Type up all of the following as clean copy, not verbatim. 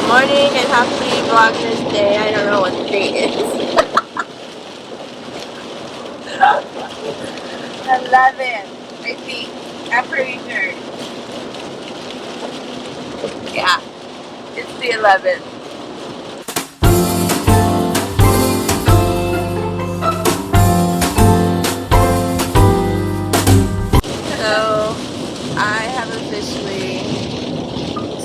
Good morning and happy Vlogmas day. I don't know what the date is. 11, I think. I'm pretty sure. Yeah, it's the 11th. So, I have officially,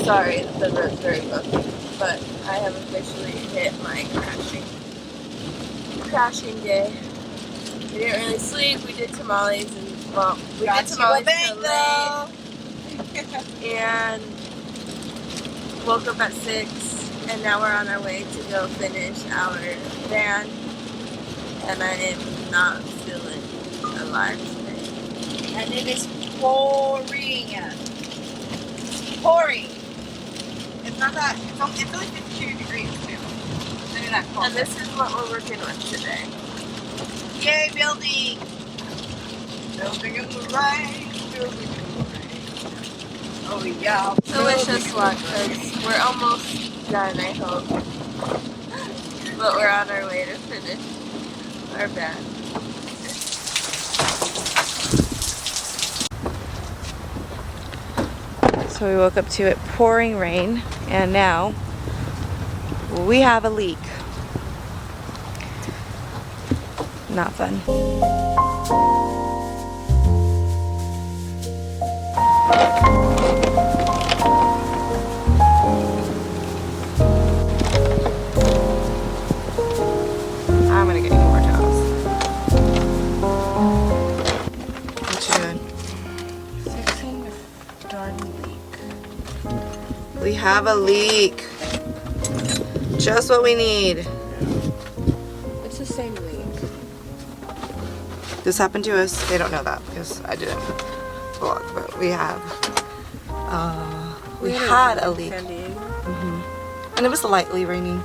sorry, the road's very bumpy, but I have officially hit my crashing day. We didn't really sleep. We did tamales and, well, we did tamales till late. And woke up at 6, and now we're on our way to go finish our van, and I am not feeling alive today. And it is pouring. It's pouring. It's not that, it's only 52 degrees too. It's not that cold. And this is what we're working with today. Yay, building! Building in the rain, building in the rain. Oh yeah. So wish us luck, because we're almost done, I hope. But we're on our way to finish our van. So we woke up to it pouring rain, and now we have a leak. Not fun. I'm gonna get you more towels. What you doing? Fixing the darn leak. We have a leak. Just what we need. It's the same leak. This happened to us. They don't know that because I didn't vlog, but we have. We had a leak. And it was lightly raining.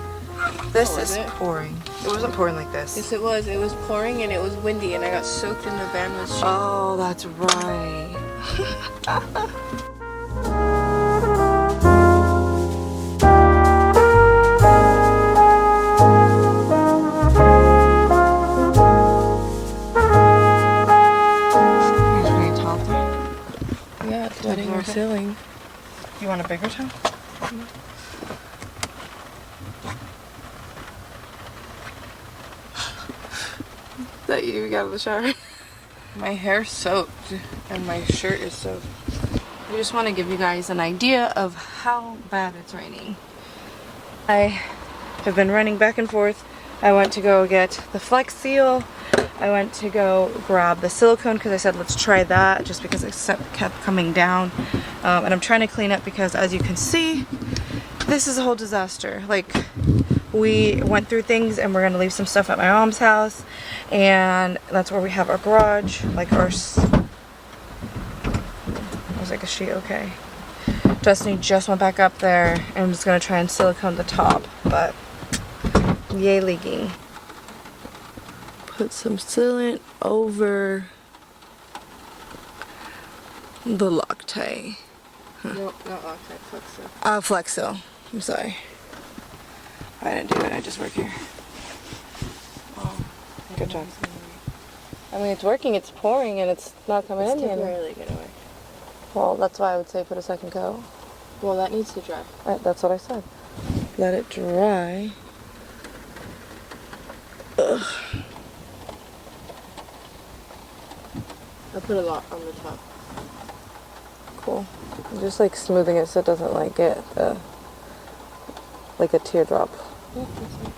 This is pouring. It wasn't pouring like this. Yes, it was. It was pouring and it was windy, and I got soaked in the van with shit. Oh, that's right. Yeah, it's wetting our ceiling. You want a bigger towel? Is that you got out of the shower? My hair's soaked and my shirt is soaked. I just want to give you guys an idea of how bad it's raining. I have been running back and forth. I went to go get the Flex Seal. I went to go grab the silicone because I said let's try that just because it kept coming down. And I'm trying to clean up because as you can see, this is a whole disaster. Like, we went through things and we're going to leave some stuff at my mom's house. And that's where we have our garage. Like I was like, is she okay? Destiny just went back up there and I'm just going to try and silicone the top. But, yay leaking. Put some sealant over the Loctite. Huh. No, not Loctite, Flexo. Flexo. I'm sorry. I didn't do it. I just work here. Oh, good job. I mean, it's working. It's pouring, and it's not coming in. It's temporarily gonna work. Well, that's why I would say put a second coat. Well, that needs to dry. That's what I said. Let it dry. Ugh. I put a lot on the top. Cool. I'm just like smoothing it so it doesn't like get like a teardrop. Yeah, that's fine.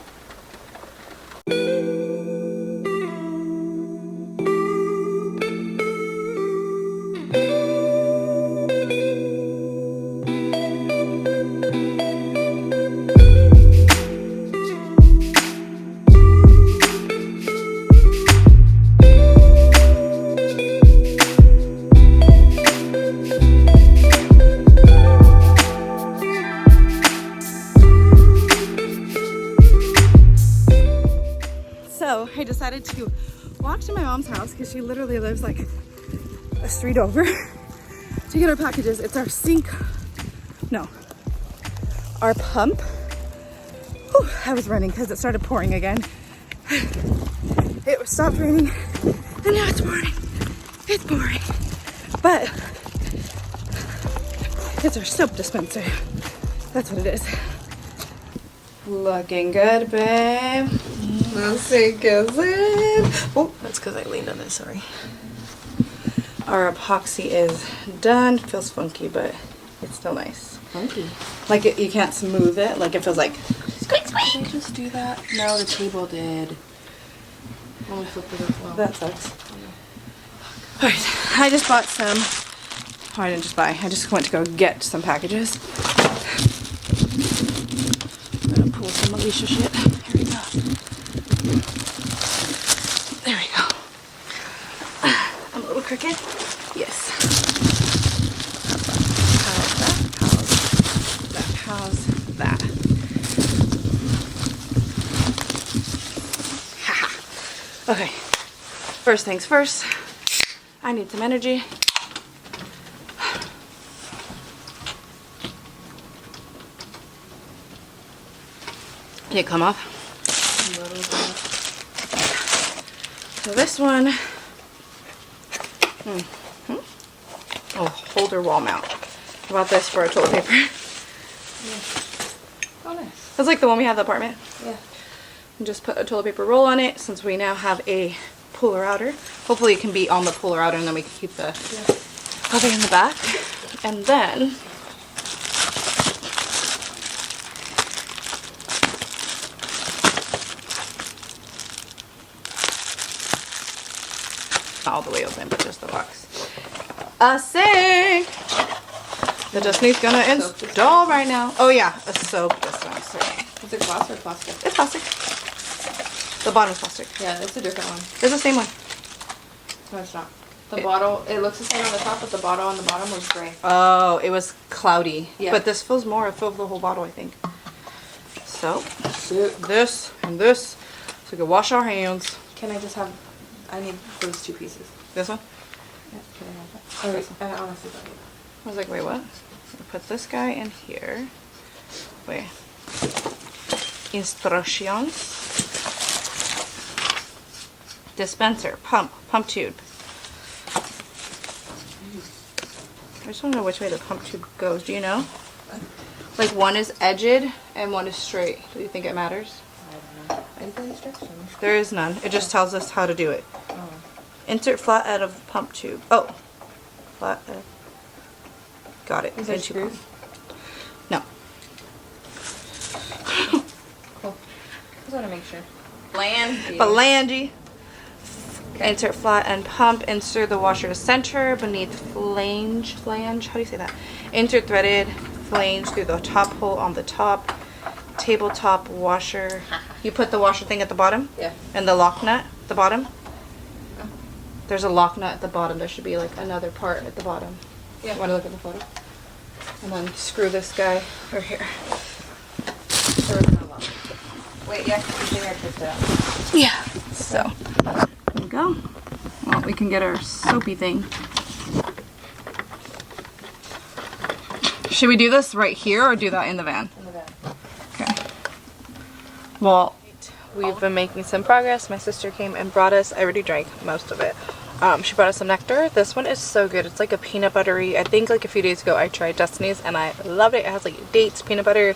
So I decided to walk to my mom's house because she literally lives like a street over to get our packages. It's our our pump. Whew, I was running because it started pouring again. It stopped raining and now it's pouring. It's pouring. But it's our soap dispenser. That's what it is. Looking good, babe. Let's take a sip. Oh, that's because I leaned on it, sorry. Our epoxy is done. Feels funky, but it's still nice. Funky. Like you can't smooth it. Like it feels like squeak, squeak. Did I just do that? No, the table did. When we flipped it as well. That sucks. Alright, I just bought some. Oh, I didn't just buy. I just went to go get some packages. I'm gonna pull some Alicia shit. Here we go. There we go. I'm a little crooked. Yes. How's that? How's that? Haha. Okay. First things first. I need some energy. Did it come off? A little bit. So this one, oh, holder wall mount. I bought this for a toilet paper. Yeah. Oh, nice. It's like the one we had in the apartment. Yeah. And just put a toilet paper roll on it since we now have a puller outer. Hopefully it can be on the puller outer and then we can keep the other in the back. And then not all the way open, but just the box. A sink that Destiny's gonna install right now. Oh yeah, a soap dispenser. Is it glass or plastic? It's plastic. The bottom's plastic. Yeah, it's a different one. It's the same one. No, it's not. The bottle, it looks the same on the top, but the bottle on the bottom was gray. Oh, it was cloudy. Yeah. But this fills more. It fills the whole bottle, I think. So, Shit. this and this. So we can wash our hands. Can I just have, I need those two pieces. This one? Yeah, can I have that? Oh, wait, I honestly don't need that. I was like, wait, what? So put this guy in here. Wait. Instructions. Dispenser, pump tube. I just don't know which way the pump tube goes. Do you know? Like one is edged and one is straight. Do you think it matters? I don't know. I need the instructions. There is none. It just tells us how to do it. Oh. Insert flat out of pump tube. Oh, flat. Got it. Is there Into screws? pump. No. Cool. Just want to make sure. Phalange. Okay. Insert flat and pump. Insert the washer center beneath flange. How do you say that? Insert threaded flange through the top hole on the top. Tabletop washer. You put the washer thing at the bottom? Yeah. And the lock nut at the bottom? Oh. There's a lock nut at the bottom. There should be like another part at the bottom. Yeah. Want to look at the photo? And then screw this guy right here. Or it's not locked. Wait, yeah, because you think I picked it up. Yeah. So, there we go. Well, we can get our soapy thing. Should we do this right here or do that in the van? In the van. Okay. Well, we've been making some progress. My sister came and brought us, I already drank most of it. She brought us some nectar. This one is so good. It's like a peanut buttery. I think like a few days ago I tried Destiny's and I loved it. It has like dates, peanut butter,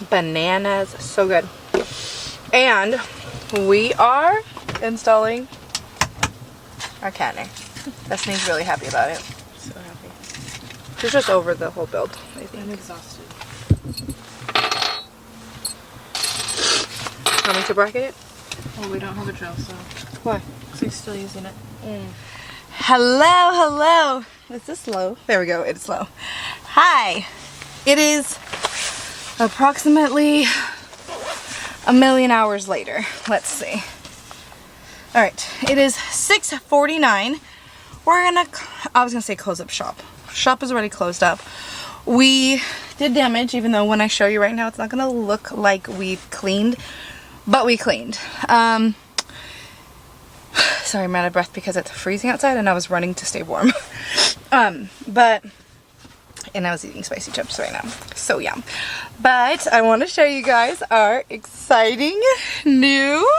bananas. So good. And we are installing our canner. Destiny's really happy about it. So happy. She's just over the whole build, I think. I'm exhausted. Want me to bracket it? Oh, we don't have a drill, so. Why? Because we're still using it. Hello. Is this slow? There we go, it's slow. Hi. It is approximately a million hours later. Let's see. Alright, it is 6:49. We're gonna, I was gonna say close up shop. Shop is already closed up. We did damage, even though when I show you right now, it's not gonna look like we've cleaned, but we cleaned. Sorry, I'm out of breath because it's freezing outside and I was running to stay warm. But and I was eating spicy chips right now. So yum. But I want to show you guys our exciting new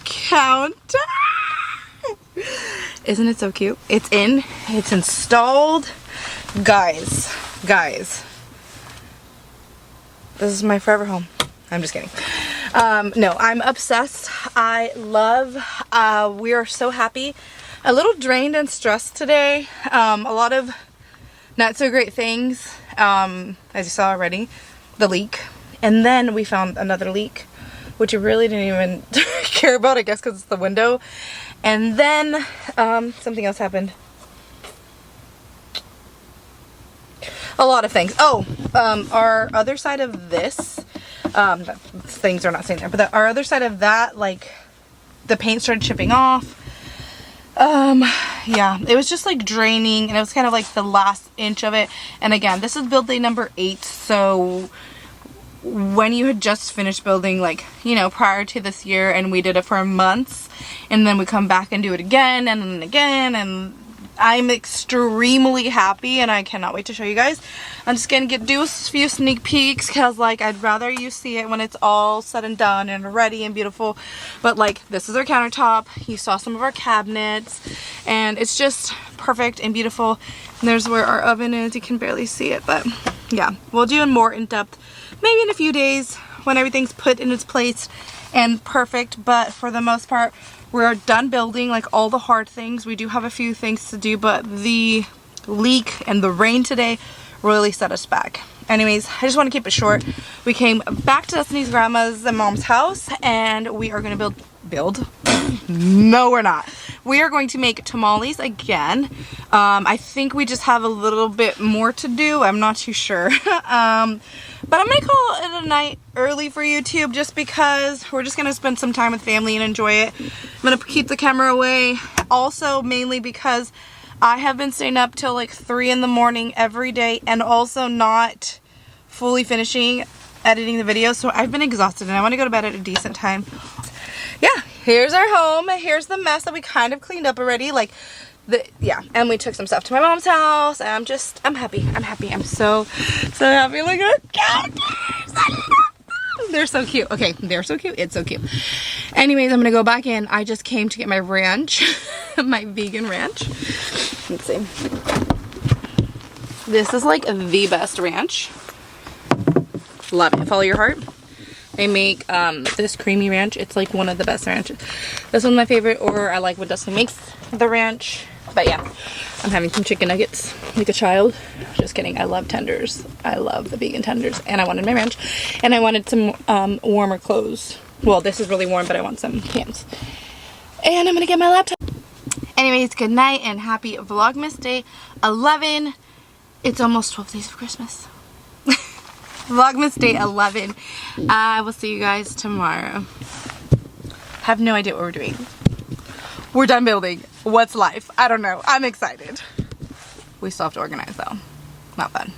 counter. Isn't it so cute? It's installed. Guys, this is my forever home. I'm just kidding. No, I'm obsessed. I love, we are so happy. A little drained and stressed today. A lot of not so great things, as you saw already, the leak. And then we found another leak, which we really didn't even care about, I guess because it's the window. And then something else happened. A lot of things. Oh, our other side of this, things are not saying there, but our other side of that, like, the paint started chipping off. Yeah, it was just like draining, and it was kind of like the last inch of it. And again, this is build day number 8, so when you had just finished building, like, you know, prior to this year, and we did it for months, and then we come back and do it again and then again, and I'm extremely happy, and I cannot wait to show you guys. I'm just gonna do a few sneak peeks because, like, I'd rather you see it when it's all said and done and ready and beautiful. But like, this is our countertop. You saw some of our cabinets, and it's just perfect and beautiful. And there's where our oven is. You can barely see it, but yeah, we'll do a more in-depth maybe in a few days when everything's put in its place and perfect. But for the most part, we're done building, like, all the hard things. We do have a few things to do, but the leak and the rain today really set us back. Anyways, I just want to keep it short. We came back to Destiny's grandma's and mom's house, and we are going to build? No, we're not. We are going to make tamales again. I think we just have a little bit more to do. I'm not too sure. But I'm going to call it a night early for YouTube just because we're just going to spend some time with family and enjoy it. I'm going to keep the camera away. Also, mainly because I have been staying up till like 3 in the morning every day, and also not fully finishing editing the video. So I've been exhausted, and I want to go to bed at a decent time. Yeah, here's our home. Here's the mess that we kind of cleaned up already. Like, yeah, and we took some stuff to my mom's house, and I'm happy. I'm so happy. Look at the counters. They're so cute. Okay, they're so cute. It's so cute. Anyways, I'm gonna go back in. I just came to get my ranch, my vegan ranch. Let's see. This is like the best ranch. Love it. Follow your heart. They make this creamy ranch. It's like one of the best ranches. This one's my favorite, or I like what Dustin makes the ranch. But yeah, I'm having some chicken nuggets like a child. Just kidding. I love tenders. I love the vegan tenders. And I wanted my ranch. And I wanted some warmer clothes. Well, this is really warm, but I want some pants. And I'm going to get my laptop. Anyways, good night and happy Vlogmas Day 11. It's almost 12 days of Christmas. Vlogmas Day 11. I will see you guys tomorrow. Have no idea what we're doing. We're done building. What's life? I don't know. I'm excited. We still have to organize though. Not fun.